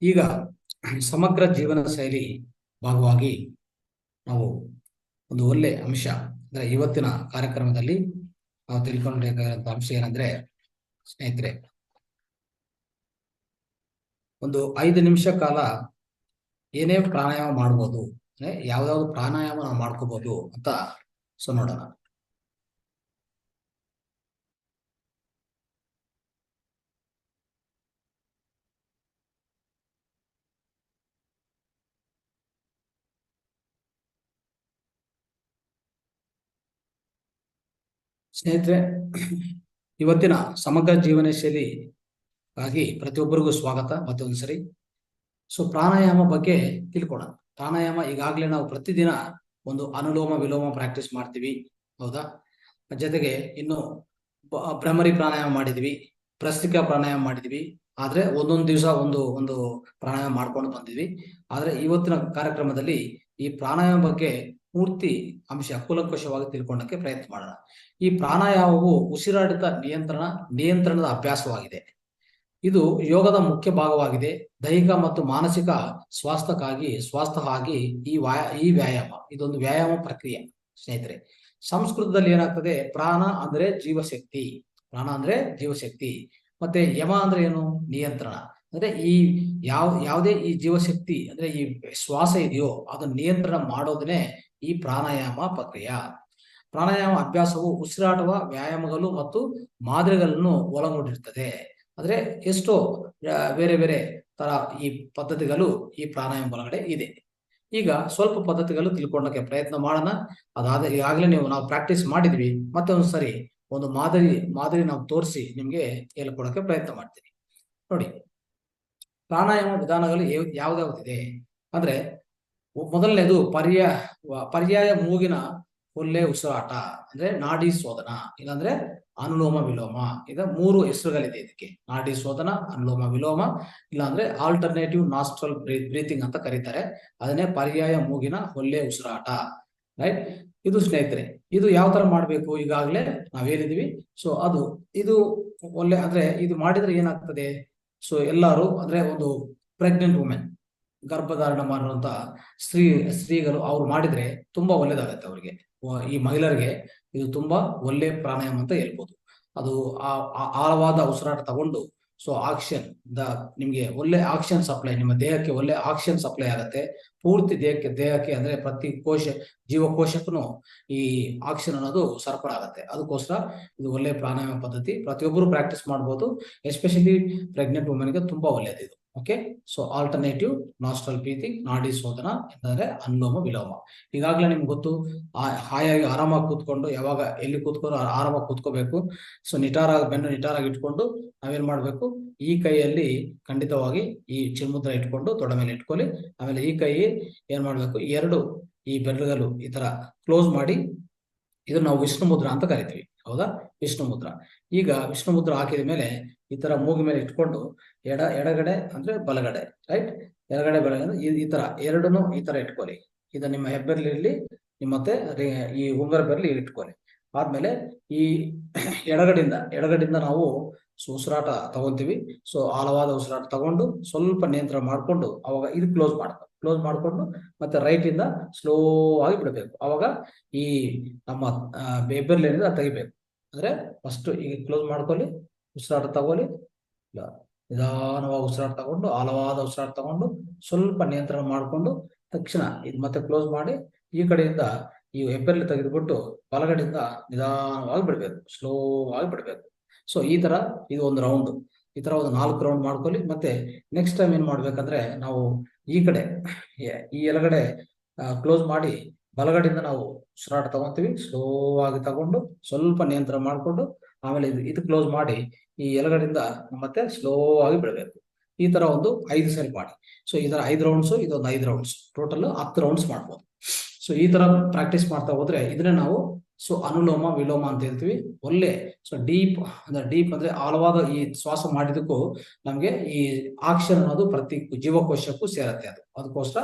ಈಗ ಸಮಗ್ರ ಜೀವನ ಶೈಲಿ ಭಾಗವಾಗಿ ನಾವು ಒಂದು ಒಳ್ಳೆ ಅಂಶ ಅಂದ್ರೆ ಇವತ್ತಿನ ಕಾರ್ಯಕ್ರಮದಲ್ಲಿ ನಾವು ತಿಳ್ಕೊಂಡ್ಬೇಕಾದಂತ ಅಂಶ ಏನಂದ್ರೆ ಸ್ನೇಹಿತರೆ, ಒಂದು 5 ನಿಮಿಷ ಕಾಲ ಏನೇ ಪ್ರಾಣಾಯಾಮ ಮಾಡ್ಬೋದು, ಅಂದ್ರೆ ಯಾವ್ದಾವ್ದು ಪ್ರಾಣಾಯಾಮ ನಾವು ಮಾಡ್ಕೋಬಹುದು ಅಂತ ನೋಡೋಣ. ಸ್ನೇಹಿತರೆ, ಇವತ್ತಿನ ಸಮಗ್ರ ಜೀವನ ಶೈಲಿ ಆಗಿ ಪ್ರತಿಯೊಬ್ಬರಿಗೂ ಸ್ವಾಗತ ಮತ್ತೊಂದ್ಸರಿ. ಪ್ರಾಣಾಯಾಮ ಬಗ್ಗೆ ತಿಳ್ಕೊಳ್ಳೋಣ. ಪ್ರಾಣಾಯಾಮ ಈಗಾಗಲೇ ನಾವು ಪ್ರತಿದಿನ ಒಂದು ಅನುಲೋಮ ವಿಲೋಮ ಪ್ರಾಕ್ಟೀಸ್ ಮಾಡ್ತೀವಿ, ಹೌದಾ? ಜೊತೆಗೆ ಇನ್ನು ಭ್ರಮರಿ ಪ್ರಾಣಾಯಾಮ ಮಾಡಿದ್ವಿ, ಭ್ರಸ್ತ್ರಿಕಾ ಪ್ರಾಣಾಯಾಮ ಮಾಡಿದ್ವಿ. ಆದ್ರೆ ಒಂದೊಂದು ದಿವಸ ಒಂದು ಪ್ರಾಣಾಯಾಮ ಮಾಡ್ಕೊಂಡು ಬಂದಿದ್ವಿ. ಆದ್ರೆ ಇವತ್ತಿನ ಕಾರ್ಯಕ್ರಮದಲ್ಲಿ ಈ ಪ್ರಾಣಾಯಾಮ ಬಗ್ಗೆ ಪೂರ್ತಿ ಅಂಶ ಕೂಲಂಕಷವಾಗಿ ತಿಳ್ಕೊಳ್ಳಕ್ಕೆ ಪ್ರಯತ್ನ ಮಾಡೋಣ. ಈ ಪ್ರಾಣಾಯಾಮವು ಉಸಿರಾಟದ ನಿಯಂತ್ರಣದ ಅಭ್ಯಾಸವಾಗಿದೆ. ಇದು ಯೋಗದ ಮುಖ್ಯ ಭಾಗವಾಗಿದೆ. ದೈಹಿಕ ಮತ್ತು ಮಾನಸಿಕ ಸ್ವಾಸ್ಥ್ಯಕ್ಕಾಗಿ ಈ ವ್ಯಾಯಾಮ ಇದೊಂದು ವ್ಯಾಯಾಮ ಪ್ರಕ್ರಿಯೆ. ಸ್ನೇಹಿತರೆ, ಸಂಸ್ಕೃತದಲ್ಲಿ ಏನಾಗ್ತದೆ, ಪ್ರಾಣ ಅಂದ್ರೆ ಜೀವಶಕ್ತಿ, ಮತ್ತೆ ಯಮ ಅಂದ್ರೆ ಏನು, ನಿಯಂತ್ರಣ. ಅಂದ್ರೆ ಈ ಯಾವುದೇ ಈ ಜೀವಶಕ್ತಿ ಅಂದ್ರೆ ಈ ಶ್ವಾಸ ಇದೆಯೋ ಅದನ್ನ ನಿಯಂತ್ರಣ ಮಾಡೋದನ್ನೇ ಈ ಪ್ರಾಣಾಯಾಮ ಪ್ರಕ್ರಿಯೆ. ಪ್ರಾಣಾಯಾಮ ಅಭ್ಯಾಸವು ಉಸಿರಾಟದ ವ್ಯಾಯಾಮಗಳು ಮತ್ತು ಮಾದರಿಗಳನ್ನು ಒಳಗೊಂಡಿರ್ತದೆ. ಅಂದ್ರೆ ಎಷ್ಟೋ ಬೇರೆ ಬೇರೆ ತರ ಈ ಪದ್ಧತಿಗಳು ಈ ಪ್ರಾಣಾಯಾಮ ಒಳಗಡೆ ಇದೆ. ಈಗ ಸ್ವಲ್ಪ ಪದ್ಧತಿಗಳು ತಿಳ್ಕೊಳ್ಳೋಕೆ ಪ್ರಯತ್ನ ಮಾಡೋಣ. ಈಗಾಗಲೇ ನಾವು ಪ್ರಾಕ್ಟೀಸ್ ಮಾಡಿದ್ವಿ. ಮತ್ತೆ ಒಂದ್ಸರಿ ಒಂದು ಮಾದರಿ ನಾವು ತೋರಿಸಿ ನಿಮ್ಗೆ ಹೇಳ್ಕೊಡಕ್ಕೆ ಪ್ರಯತ್ನ ಮಾಡ್ತೀನಿ. ನೋಡಿ, ಪ್ರಾಣಾಯಾಮ ವಿಧಾನಗಳು ಯಾವ್ದಾವ್ದಿದೆ ಅಂದ್ರೆ, ಮೊದಲನೇದು ಪರ್ಯಾಯ ಮೂಗಿನ ಒಳ್ಳೆ ಉಸಿರಾಟ ಅಂದ್ರೆ ನಾಡಿ ಶೋಧನ, ಇಲ್ಲಾಂದ್ರೆ ಅನುಲೋಮ ವಿಲೋಮ. ಈಗ 3 ಹೆಸರುಗಳಿದೆ ಇದಕ್ಕೆ: ನಾಡಿ ಶೋಧನ, ಅನುಲೋಮ ವಿಲೋಮ, ಇಲ್ಲಾಂದ್ರೆ ಆಲ್ಟರ್ನೇಟಿವ್ ನಾಸ್ಟ್ರಲ್ ಬ್ರೀತಿಂಗ್ ಅಂತ ಕರೀತಾರೆ. ಅದನ್ನೇ ಪರ್ಯಾಯ ಮೂಗಿನ ಒಳ್ಳೆ ಉಸಿರಾಟ, ರೈಟ್? ಇದು ಸ್ನೇಹಿತರೆ, ಇದು ಯಾವ ತರ ಮಾಡ್ಬೇಕು ಈಗಾಗಲೇ ನಾವ್ ಹೇಳಿದ್ವಿ. ಇದು ಒಳ್ಳೆ ಅಂದ್ರೆ ಇದು ಮಾಡಿದ್ರೆ ಏನಾಗ್ತದೆ, ಎಲ್ಲಾರು ಅಂದ್ರೆ ಒಂದು ಪ್ರೆಗ್ನೆಂಟ್ ವುಮೆನ್, ಗರ್ಭಧಾರಣ ಮಾಡುವಂತ ಸ್ತ್ರೀಗಳು ಅವ್ರು ಮಾಡಿದ್ರೆ ತುಂಬಾ ಒಳ್ಳೇದಾಗತ್ತೆ ಅವ್ರಿಗೆ. ಈ ಮಹಿಳೆಯರಿಗೆ ಇದು ತುಂಬಾ ಒಳ್ಳೆ ಪ್ರಾಣಾಯಾಮ ಅಂತ ಹೇಳ್ಬೋದು. ಅದು ಆಳವಾದ ಉಸಿರಾಟ ತಗೊಂಡು ಆಕ್ಸಿಜನ್ ನಿಮ್ಗೆ ಒಳ್ಳೆ ಆಕ್ಸಿಜನ್ ಸಪ್ಲೈ, ನಿಮ್ಮ ದೇಹಕ್ಕೆ ಒಳ್ಳೆ ಆಕ್ಸಿಜನ್ ಸಪ್ಲೈ ಆಗುತ್ತೆ. ಪೂರ್ತಿ ದೇಹಕ್ಕೆ ಅಂದ್ರೆ ಪ್ರತಿ ಜೀವಕೋಶಕ್ಕೂ ಈ ಆಕ್ಸಿಜನ್ ಅನ್ನೋದು ಸರಬರಾಜು ಆಗುತ್ತೆ. ಅದಕ್ಕೋಸ್ಕರ ಇದು ಒಳ್ಳೆ ಪ್ರಾಣಾಯಾಮ ಪದ್ಧತಿ, ಪ್ರತಿಯೊಬ್ಬರು ಪ್ರಾಕ್ಟೀಸ್ ಮಾಡ್ಬೋದು. ಎಸ್ಪೆಷಲಿ ಪ್ರೆಗ್ನೆಂಟ್ ವುಮೆನ್ಗೆ ತುಂಬಾ ಒಳ್ಳೇದು ಇದು. ಓಕೆ, ಆಲ್ಟರ್ನೇಟಿವ್ ನಾಸ್ಟ್ರಲ್ ಬ್ರೀತಿಂಗ್, ನಾಡಿ ಶೋಧನ ಅಂತಂದ್ರೆ ಅನುಲೋಮ ವಿಲೋಮ. ಈಗಾಗಲೇ ನಿಮ್ಗೆ ಗೊತ್ತು, ಹಾಯಾಗಿ ಆರಾಮಾಗಿ ಕೂತ್ಕೊಂಡು, ಯಾವಾಗ ಎಲ್ಲಿ ಕೂತ್ಕೊಂಡು ಆರಾಮಾಗಿ ಕೂತ್ಕೋಬೇಕು. ಬೆನ್ನು ನಿಟಾರಾಗಿ ಇಟ್ಕೊಂಡು ನಾವೇನ್ ಮಾಡ್ಬೇಕು, ಈ ಕೈಯಲ್ಲಿ ಖಂಡಿತವಾಗಿ ಈ ಚಿನ್ಮುದ್ರ ಇಟ್ಕೊಂಡು ತೊಡೆ ಮೇಲೆ ಇಟ್ಕೊಳ್ಳಿ. ಆಮೇಲೆ ಈ ಕೈ ಏನ್ ಮಾಡ್ಬೇಕು, ಈ ಬೆರಳುಗಳು ಈ ತರ ಕ್ಲೋಸ್ ಮಾಡಿ, ಇದನ್ನ ನಾವು ವಿಷ್ಣು ಮುದ್ರ ಅಂತ ಕರಿತೀವಿ, ಹೌದಾ? ವಿಷ್ಣು ಮುದ್ರ. ಈಗ ವಿಷ್ಣು ಮುದ್ರ ಹಾಕಿದ ಮೇಲೆ ಈ ತರ ಮೂಗಿ ಮೇಲೆ ಇಟ್ಕೊಂಡು ಎಡಗಡೆ ಅಂದ್ರೆ ಬಲಗಡೆ, ರೈಟ್? ಎಡಗಡೆ ಬಲಗಡೆ ಈ ತರ ಎರಡನ್ನು ಈ ತರ ಇಟ್ಕೊಳ್ಳಿ. ಇದು ನಿಮ್ಮ ಹೆಬ್ಬೆರಳಿರ್ಲಿ, ಮತ್ತೆ ಈ ಉಂಗರ ಬೆರಳು ಇಟ್ಕೊಳ್ಳಿ. ಆದ್ಮೇಲೆ ಈ ಎಡಗಡೆಯಿಂದ ನಾವು ಉಸಿರಾಟ ತಗೊಂತೀವಿ. ಆಳವಾದ ಉಸಿರಾಟ ತಗೊಂಡು ಸ್ವಲ್ಪ ನಿಯಂತ್ರಣ ಮಾಡ್ಕೊಂಡು ಅವಾಗ ಇದು ಕ್ಲೋಸ್ ಮಾಡ್ಕೊಂಡು ಮತ್ತೆ ರೈಟ್ ಇಂದ ಸ್ಲೋ ಆಗಿ ಬಿಡಬೇಕು. ಅವಾಗ ಈ ನಮ್ಮ ಹೆಬ್ಬೆರಳಿನಿಂದ ತೆಗಿಬೇಕು. ಅಂದ್ರೆ ಫಸ್ಟ್ ಈಗ ಕ್ಲೋಸ್ ಮಾಡ್ಕೊಳ್ಳಿ, ಉಸಿರಾಟ ತಗೊಳ್ಳಿ, ನಿಧಾನವಾಗಿ ಉಸಿರಾಟ ತಗೊಂಡು ಆಳವಾದ ಉಸಿರಾಟ ತಗೊಂಡು ಸ್ವಲ್ಪ ನಿಯಂತ್ರಣ ಮಾಡ್ಕೊಂಡು ತಕ್ಷಣ ಇದು ಮತ್ತೆ ಕ್ಲೋಸ್ ಮಾಡಿ ಈ ಕಡೆಯಿಂದ ಈ ಹೆಬ್ಬೆರಳು ತೆಗೆದುಬಿಟ್ಟು ಬಲಗಡೆಯಿಂದ ನಿಧಾನವಾಗಿ ಬಿಡ್ಬೇಕು, ಸ್ಲೋ ಆಗಿ ಬಿಡ್ಬೇಕು. ಈ ತರ ಇದು ಒಂದು ರೌಂಡ್, ಈ ತರ ಒಂದು 4 ರೌಂಡ್ ಮಾಡ್ಕೊಳ್ಳಿ. ಮತ್ತೆ ನೆಕ್ಸ್ಟ್ ಟೈಮ್ ಏನ್ ಮಾಡ್ಬೇಕಂದ್ರೆ, ನಾವು ಈ ಕಡೆ ಈ ಎಡಗಡೆ ಕ್ಲೋಸ್ ಮಾಡಿ ಬಲಗಡೆಯಿಂದ ನಾವು ಉಸಿರಾಟ ತಗೊಂತೀವಿ. ಸ್ಲೋ ಆಗಿ ತಗೊಂಡು ಸ್ವಲ್ಪ ನಿಯಂತ್ರಣ ಮಾಡ್ಕೊಂಡು ಆಮೇಲೆ ಇದು ಕ್ಲೋಸ್ ಮಾಡಿ ಈ ಎಡಗಡೆಯಿಂದ ಮತ್ತೆ ಸ್ಲೋ ಆಗಿ ಬಿಡಬೇಕು. ಈ ತರ ಒಂದು 5 ಸರಿ ಮಾಡಿ. ಈ ತರ 5 ರೌಂಡ್ಸ್, ಇದೊಂದು 5 ರೌಂಡ್ಸ್, ಟೋಟಲ್ 10 ರೌಂಡ್ಸ್ ಮಾಡ್ಬೋದು. ಈ ತರ ಪ್ರಾಕ್ಟೀಸ್ ಮಾಡ್ತಾ ಹೋದ್ರೆ ಇದನ್ನೇ ನಾವು ಅನುಲೋಮ ವಿಲೋಮ ಅಂತ ಹೇಳ್ತೀವಿ. ಒಳ್ಳೆ ಡೀಪ್ ಅಂದ್ರೆ ಆಳವಾದ ಈ ಶ್ವಾಸ ಮಾಡಿದಕ್ಕೂ ನಮ್ಗೆ ಈ ಆಕ್ಸಿಜನ್ ಅನ್ನೋದು ಪ್ರತಿ ಜೀವಕೋಶಕ್ಕೂ ಸೇರತ್ತೆ. ಅದಕ್ಕೋಸ್ಕರ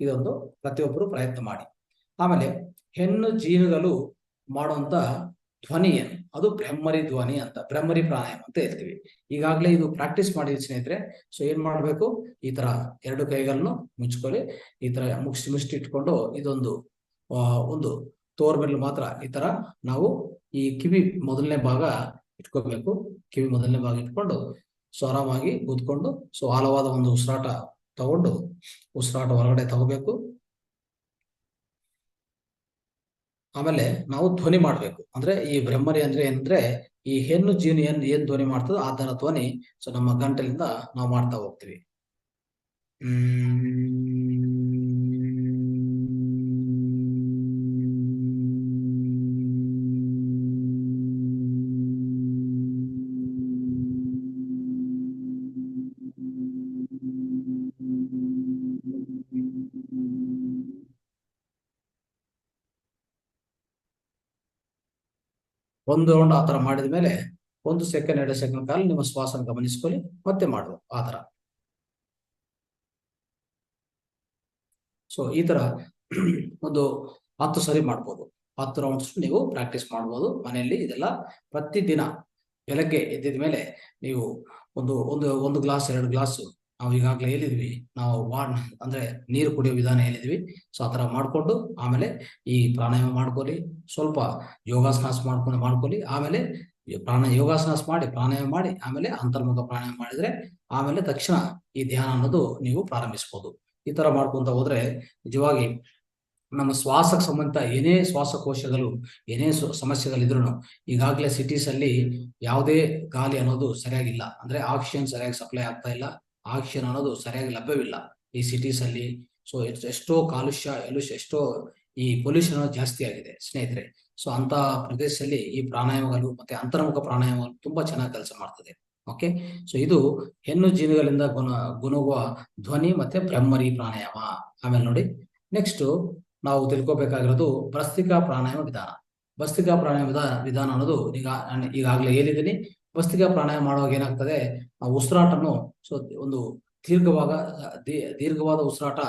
ಇದೊಂದು ಪ್ರತಿಯೊಬ್ಬರು ಪ್ರಯತ್ನ ಮಾಡಿ. ಆಮೇಲೆ ಹೆಣ್ಣು ಜೀನುಗಳು ಮಾಡುವಂತ ಧ್ವನಿ ಏನು, ಅದು ಬ್ರಹ್ಮರಿ ಧ್ವನಿ ಅಂತ, ಬ್ರಹ್ಮರಿ ಪ್ರಾಣಾಯಾಮ ಅಂತ ಹೇಳ್ತೀವಿ. ಈಗಾಗಲೇ ಇದು ಪ್ರಾಕ್ಟೀಸ್ ಮಾಡಿದ ಸ್ನೇಹಿತರೆ. ಸೊ ಏನ್ ಮಾಡ್ಬೇಕು, ಈ ತರ ಎರಡು ಕೈಗಳನ್ನು ಮುಚ್ಕೊಳ್ಳಿ, ಈ ತರ ಮುಷ್ಟಿ ಇಟ್ಕೊಂಡು ಇದೊಂದು ಒಂದು ತೋರ್ಬೆರಳು ಮಾತ್ರ ಈ ತರ ನಾವು ಈ ಕಿವಿ ಮೊದಲನೇ ಭಾಗ ಇಟ್ಕೋಬೇಕು. ಕಿವಿ ಮೊದಲನೇ ಭಾಗ ಇಟ್ಕೊಂಡು ಸೊ ಆರಾಮಾಗಿ ಕೂತ್ಕೊಂಡು ಸೊ ಆಳವಾದ ಒಂದು ಉಸಿರಾಟ ತಗೊಂಡು ಉಸಿರಾಟ ಹೊರಗಡೆ ತಗೋಬೇಕು. ಆಮೇಲೆ ನಾವು ಧ್ವನಿ ಮಾಡ್ಬೇಕು. ಅಂದ್ರೆ ಈ ಬ್ರಹ್ಮರಿ ಅಂದ್ರೆ ಏನಂದ್ರೆ ಈ ಹೆಣ್ಣು ಜೀನಿ ಏನ್ ಧ್ವನಿ ಮಾಡ್ತದೋ ಆ ತರ ಧ್ವನಿ ಸೊ ನಮ್ಮ ಗಂಟಲಿಂದ ನಾವು ಮಾಡ್ತಾ ಹೋಗ್ತೀವಿ. ಒಂದು ರೌಂಡ್ ಆತರ ಮಾಡಿದ ಮೇಲೆ 1 ಸೆಕೆಂಡ್ 2 ಸೆಕೆಂಡ್ ಕಾಲ ನಿಮ್ಮ ಶ್ವಾಸನ ಗಮನಿಸ್ಕೊಳ್ಳಿ, ಮತ್ತೆ ಮಾಡುದು ಆತರ. ಸೊ ಈ ತರ ಒಂದು 10 ಸರಿ ಮಾಡ್ಬೋದು. 10 ರೌಂಡ್ಸ್ ನೀವು ಪ್ರಾಕ್ಟೀಸ್ ಮಾಡ್ಬೋದು ಮನೆಯಲ್ಲಿ. ಇದೆಲ್ಲ ಪ್ರತಿದಿನ ಬೆಳಗ್ಗೆ ಎದ್ದಿದ ಮೇಲೆ ನೀವು ಒಂದು ಗ್ಲಾಸ್ 2 ಗ್ಲಾಸ್ ನಾವು ಈಗಾಗಲೇ ಹೇಳಿದ್ವಿ, ನಾವು ಅಂದ್ರೆ ನೀರು ಕುಡಿಯೋ ವಿಧಾನ ಹೇಳಿದ್ವಿ. ಸೊ ಆತರ ಮಾಡ್ಕೊಂಡು ಆಮೇಲೆ ಈ ಪ್ರಾಣಾಯಾಮ ಮಾಡ್ಕೊಳ್ಳಿ, ಸ್ವಲ್ಪ ಯೋಗಾಸನ ಮಾಡ್ಕೊಳ್ಳಿ, ಆಮೇಲೆ ಯೋಗಾಸನ ಮಾಡಿ ಪ್ರಾಣಾಯಾಮ ಮಾಡಿ ಆಮೇಲೆ ಅಂತರ್ಮುಖ ಪ್ರಾಣಾಯಾಮ ಮಾಡಿದ್ರೆ ಆಮೇಲೆ ತಕ್ಷಣ ಈ ಧ್ಯಾನ ಅನ್ನೋದು ನೀವು ಪ್ರಾರಂಭಿಸಬಹುದು. ಈ ತರ ಮಾಡ್ಕೊಂತ ಹೋದ್ರೆ ನಿಜವಾಗಿ ನಮ್ಮ ಶ್ವಾಸಕ್ಕೆ ಸಂಬಂಧ ಏನೇ ಶ್ವಾಸಕೋಶಗಳು ಏನೇ ಸಮಸ್ಯೆಗಳಿದ್ರು, ಈಗಾಗಲೇ ಸಿಟೀಸ್ ಅಲ್ಲಿ ಯಾವುದೇ ಗಾಳಿ ಅನ್ನೋದು ಸರಿಯಾಗಿಲ್ಲ, ಅಂದ್ರೆ ಆಕ್ಸಿಜನ್ ಸರಿಯಾಗಿ ಸಪ್ಲೈ ಆಗ್ತಾ ಇಲ್ಲ, ಆಕ್ಸಿಜನ್ ಅನ್ನೋದು ಸರಿಯಾಗಿ ಲಭ್ಯವಿಲ್ಲ ಈ ಸಿಟೀಸ್ ಅಲ್ಲಿ. ಸೊ ಎಷ್ಟೋ ಕಾಲುಷ್ಯ ಎಷ್ಟೋ ಈ ಪೊಲ್ಯೂಷನ್ ಜಾಸ್ತಿ ಆಗಿದೆ ಸ್ನೇಹಿತರೆ. ಸೊ ಅಂತ ಪ್ರದೇಶದಲ್ಲಿ ಈ ಪ್ರಾಣಾಯಾಮಗಳು ಮತ್ತೆ ಅಂತರ್ಮುಖ ಪ್ರಾಣಾಯಾಮಗಳು ತುಂಬಾ ಚೆನ್ನಾಗಿ ಕೆಲಸ ಮಾಡ್ತದೆ. ಓಕೆ, ಸೊ ಇದು ಹೆಣ್ಣು ಜೀವಿಗಳಿಂದ ಗುಣಗುವ ಧ್ವನಿ ಮತ್ತೆ ಬ್ರಹ್ಮರಿ ಪ್ರಾಣಾಯಾಮ. ಆಮೇಲೆ ನೋಡಿ, ನೆಕ್ಸ್ಟ್ ನಾವು ತಿಳ್ಕೊಬೇಕಾಗಿರೋದು ಭಸ್ತ್ರಿಕಾ ಪ್ರಾಣಾಯಾಮ ವಿಧಾನ. ಭಸ್ತ್ರಿಕಾ ಪ್ರಾಣಾಯಾಮ ವಿಧಾನ ಅನ್ನೋದು ಈಗಾಗಲೇ ಹೇಳಿದ್ದೀನಿ. ಭಸ್ತ್ರಿಕಾ ಪ್ರಾಣಾಯಾಮ ಮಾಡುವಾಗ ಏನಾಗ್ತದೆ, ನಾವು ಉಸಿರಾಟನು ಸೊ ಒಂದು ದೀರ್ಘವಾದ ಉಸಿರಾಟ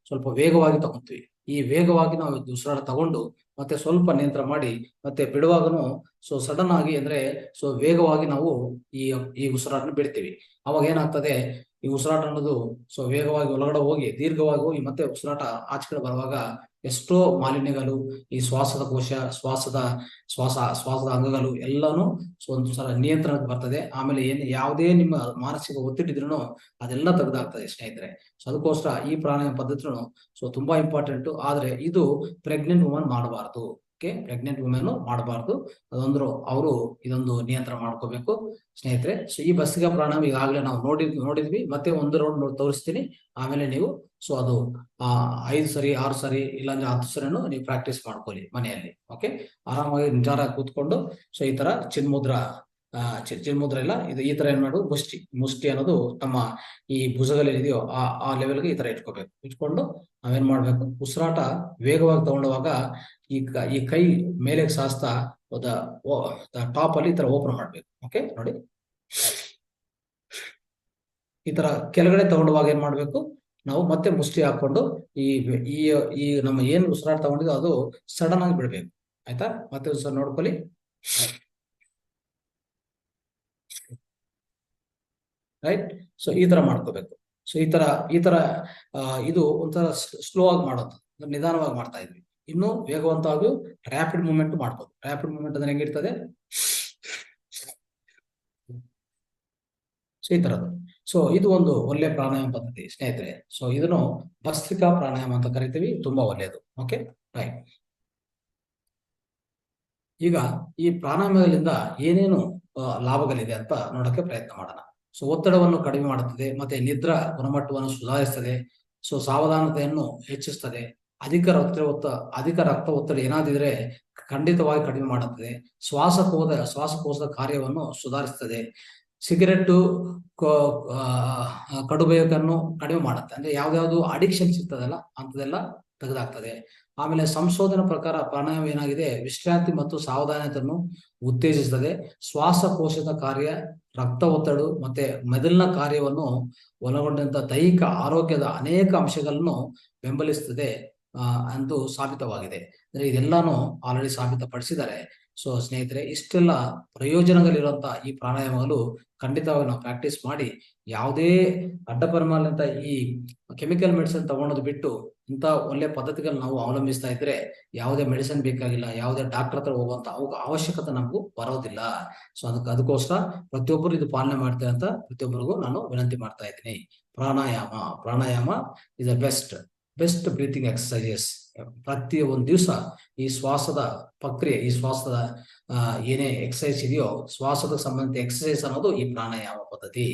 ಸ್ವಲ್ಪ ವೇಗವಾಗಿ ತಗೊಂತೀವಿ. ಈ ವೇಗವಾಗಿ ನಾವು ಉಸಿರಾಟ ತಗೊಂಡು ಮತ್ತೆ ಸ್ವಲ್ಪ ನಿಯಂತ್ರಣ ಮಾಡಿ ಮತ್ತೆ ಬಿಡುವಾಗನು ಸೊ ಸಡನ್ ಆಗಿ ಅಂದ್ರೆ ಸೊ ವೇಗವಾಗಿ ನಾವು ಈ ಉಸಿರಾಟನ ಬಿಡ್ತೀವಿ. ಅವಾಗ ಏನಾಗ್ತದೆ, ಈ ಉಸಿರಾಟ ಅನ್ನೋದು ಸೊ ವೇಗವಾಗಿ ಒಳಗಡೆ ಹೋಗಿ ದೀರ್ಘವಾಗಿ ಹೋಗಿ ಮತ್ತೆ ಉಸಿರಾಟ ಆಚೆ ಕಡೆ ಬರುವಾಗ ಎಷ್ಟೋ ಮಾಲಿನ್ಯಗಳು ಈ ಶ್ವಾಸದ ಕೋಶ ಶ್ವಾಸದ ಅಂಗಗಳು ಎಲ್ಲಾನು ಸೊ ಒಂದು ಸಲ ನಿಯಂತ್ರಣಕ್ಕೆ ಬರ್ತದೆ. ಆಮೇಲೆ ಯಾವುದೇ ನಿಮ್ಮ ಮಾನಸಿಕ ಒತ್ತಡ ಇದ್ರೂ ಅದೆಲ್ಲ ತೆಗೆದಾಗ್ತದೆ ಸ್ನೇಹಿತರೆ. ಸೊ ಅದಕ್ಕೋಸ್ಕರ ಈ ಪ್ರಾಣಾಯಾಮ ಪದ್ಧತಿನು ಸೊ ತುಂಬಾ ಇಂಪಾರ್ಟೆಂಟ್. ಆದ್ರೆ ಇದು ಪ್ರೆಗ್ನೆಂಟ್ ವುಮನ್ ಮಾಡಬಾರ್ದು. ಓಕೆ, ಪ್ರೆಗ್ನೆಂಟ್ ವುಮೆನ್ ಮಾಡಬಾರ್ದು. ಅದೊಂದ್ರು ಅವರು ಇದೊಂದು ನಿಯಂತ್ರಣ ಮಾಡ್ಕೋಬೇಕು ಸ್ನೇಹಿತರೆ. ಸೊ ಈ ಭಸ್ತ್ರಿಕಾ ಪ್ರಾಣಾಯಾಮ ಈಗಾಗಲೇ ನಾವು ನೋಡಿದ್ವಿ. ಮತ್ತೆ ಒಂದು ರೌಂಡ್ ತೋರಿಸ್ತೀನಿ, ಆಮೇಲೆ ನೀವು ಸೊ ಅದು 5 ಸರಿ 6 ಸರಿ ಇಲ್ಲಾಂದ್ರೆ 10 ಸರಿನೂ ನೀವು ಪ್ರಾಕ್ಟೀಸ್ ಮಾಡ್ಕೊಳ್ಳಿ ಮನೆಯಲ್ಲಿ. ಓಕೆ, ಆರಾಮಾಗಿ ನಿಜಾರ ಕೂತ್ಕೊಂಡು ಸೊ ಈ ತರ ಚಿನ್ಮುದ್ರ ಇಲ್ಲ, ಇದು ಈ ತರ ಏನ್ ಮಾಡು, ಮುಷ್ಟಿ ಅನ್ನೋದು ತಮ್ಮ ಈ ಭುಜಗಳೇನಿದೆಯೋ ಆ ಲೆವೆಲ್ಗೆ ಈ ತರ ಇಟ್ಕೊಂಡು ನಾವೇನ್ ಮಾಡ್ಬೇಕು, ಉಸಿರಾಟ ವೇಗವಾಗಿ ತಗೊಂಡುವಾಗ ಈ ಕೈ ಮೇಲೆ ಸಾಸ್ತಾ ಟಾಪ್ ಅಲ್ಲಿ ಈ ತರ ಓಪನ್ ಮಾಡ್ಬೇಕು. ಓಕೆ ನೋಡಿ, ಈ ತರ ಕೆಳಗಡೆ ತಗೊಂಡುವಾಗ ಏನ್ ಮಾಡ್ಬೇಕು, ನಾವು ಮತ್ತೆ ಮುಷ್ಟಿ ಹಾಕೊಂಡು ಈ ನಮ್ಮ ಏನ್ ಉಸಿರಾಟ ತಗೊಂಡಿದ್ದು ಅದು ಸಡನ್ ಆಗಿ ಬಿಡ್ಬೇಕು. ಆಯ್ತಾ, ಮತ್ತೆ ಉಸಿರು ನೋಡ್ಕೊಳ್ಳಿ. ರೈಟ್, ಸೊ ಈ ತರ ಮಾಡ್ಕೋಬೇಕು. ಸೊ ಈ ತರ ಇದು ಒಂಥರ ಸ್ಲೋ ಆಗಿ ಮಾಡೋದು, ನಿಧಾನವಾಗಿ ಮಾಡ್ತಾ ಇದ್ವಿ. ಇನ್ನು ವೇಗವಂತವಾಗಿ ರ್ಯಾಪಿಡ್ ಮೂವ್ಮೆಂಟ್ ಮಾಡ್ಬೋದು. ರ್ಯಾಪಿಡ್ ಮೂವ್ಮೆಂಟ್ ಅಂದ್ರೆ ಹೆಂಗಿರ್ತದೆ, ಸೊ ಈ ತರದ್ದು. ಸೊ ಇದು ಒಂದು ಒಳ್ಳೆ ಪ್ರಾಣಾಯಾಮ ಪದ್ಧತಿ ಸ್ನೇಹಿತರೆ. ಸೊ ಇದನ್ನು ಭಸ್ತ್ರಿಕಾ ಪ್ರಾಣಾಯಾಮ ಅಂತ ಕರಿತೀವಿ, ತುಂಬಾ ಒಳ್ಳೆಯದು. Okay, right. ಈಗ ಈ ಪ್ರಾಣಾಯಾಮಗಳಿಂದ ಏನೇನು ಲಾಭಗಳಿದೆ ಅಂತ ನೋಡಕ್ಕೆ ಪ್ರಯತ್ನ ಮಾಡೋಣ. ಸೊ ಒತ್ತಡವನ್ನು ಕಡಿಮೆ ಮಾಡುತ್ತದೆ, ಮತ್ತೆ ನಿದ್ರಾ ಗುಣಮಟ್ಟವನ್ನು ಸುಧಾರಿಸ್ತದೆ, ಸೊ ಸಾವಧಾನತೆಯನ್ನು ಹೆಚ್ಚಿಸ್ತದೆ, ಅಧಿಕ ರಕ್ತ ಒತ್ತಡ ಏನಾದಿದ್ರೆ ಖಂಡಿತವಾಗಿ ಕಡಿಮೆ ಮಾಡುತ್ತದೆ, ಶ್ವಾಸಕೋಶದ ಕಾರ್ಯವನ್ನು ಸುಧಾರಿಸ್ತದೆ, ಸಿಗರೆಟ್ಟು ಕಡುಬೇಕನ್ನು ಕಡಿಮೆ ಮಾಡುತ್ತೆ. ಅಂದ್ರೆ ಯಾವ್ದಾವ್ದು ಅಡಿಕ್ಷನ್ಸ್ ಇರ್ತದಲ್ಲ ಅಂತದೆಲ್ಲ ತೆಗೆದಾಗ್ತದೆ. ಆಮೇಲೆ ಸಂಶೋಧನಾ ಪ್ರಕಾರ ಪ್ರಾಣಾಯಾಮ ಏನಾಗಿದೆ, ವಿಶ್ರಾಂತಿ ಮತ್ತು ಸಾವಧಾನತೆಯನ್ನು ಉತ್ತೇಜಿಸುತ್ತದೆ, ಶ್ವಾಸಕೋಶದ ಕಾರ್ಯ, ರಕ್ತ ಒತ್ತಡ ಮತ್ತೆ ಮೆದುಳಿನ ಕಾರ್ಯವನ್ನು ಒಳಗೊಂಡಂತ ದೈಹಿಕ ಆರೋಗ್ಯದ ಅನೇಕ ಅಂಶಗಳನ್ನು ಬೆಂಬಲಿಸುತ್ತದೆ ಎಂದು ಸಾಬೀತವಾಗಿದೆ. ಅಂದ್ರೆ ಇದೆಲ್ಲಾನು ಆಲ್ರೆಡಿ ಸಾಬೀತಪಡಿಸಿದ್ದಾರೆ. ಸೊ ಸ್ನೇಹಿತರೆ, ಇಷ್ಟೆಲ್ಲ ಪ್ರಯೋಜನಗಳಿರುವಂತ ಈ ಪ್ರಾಣಾಯಾಮಗಳು ಖಂಡಿತವಾಗಿ ನಾವು ಪ್ರಾಕ್ಟೀಸ್ ಮಾಡಿ ಯಾವುದೇ ಅಡ್ಡಪರಿಮಾಣಂತ ಈ ಕೆಮಿಕಲ್ ಮೆಡಿಸಿನ್ ತಗೊಳೋದು ಬಿಟ್ಟು ಇಂಥ ಒಳ್ಳೆ ಪದ್ಧತಿಗಳು ನಾವು ಅವಲಂಬಿಸ್ತಾ ಇದ್ರೆ ಯಾವುದೇ ಮೆಡಿಸಿನ್ ಬೇಕಾಗಿಲ್ಲ, ಯಾವುದೇ ಡಾಕ್ಟರ್ ಹತ್ರ ಹೋಗುವಂತ ಅವಶ್ಯಕತೆ ನಮಗೂ ಬರೋದಿಲ್ಲ. ಸೊ ಅದಕ್ಕೋಸ್ಕರ ಪ್ರತಿಯೊಬ್ಬರು ಇದು ಪಾಲನೆ ಮಾಡ್ತಾರೆ ಅಂತ ಪ್ರತಿಯೊಬ್ಬರಿಗೂ ನಾನು ವಿನಂತಿ ಮಾಡ್ತಾ ಇದ್ದೀನಿ. Pranayama is the best breathing exercises. ಪ್ರತಿ ಒಂದು ದಿವಸ ಈ ಶ್ವಾಸದ ಪ್ರಕ್ರಿಯೆ, ಈ ಶ್ವಾಸದ ಏನೇ ಎಕ್ಸರ್ಸೈಸ್ ಇದೆಯೋ, ಶ್ವಾಸದ ಸಂಬಂಧಿತ ಎಕ್ಸರ್ಸೈಸ್ ಅನ್ನೋದು ಈ ಪ್ರಾಣಾಯಾಮ ಪದ್ಧತಿ.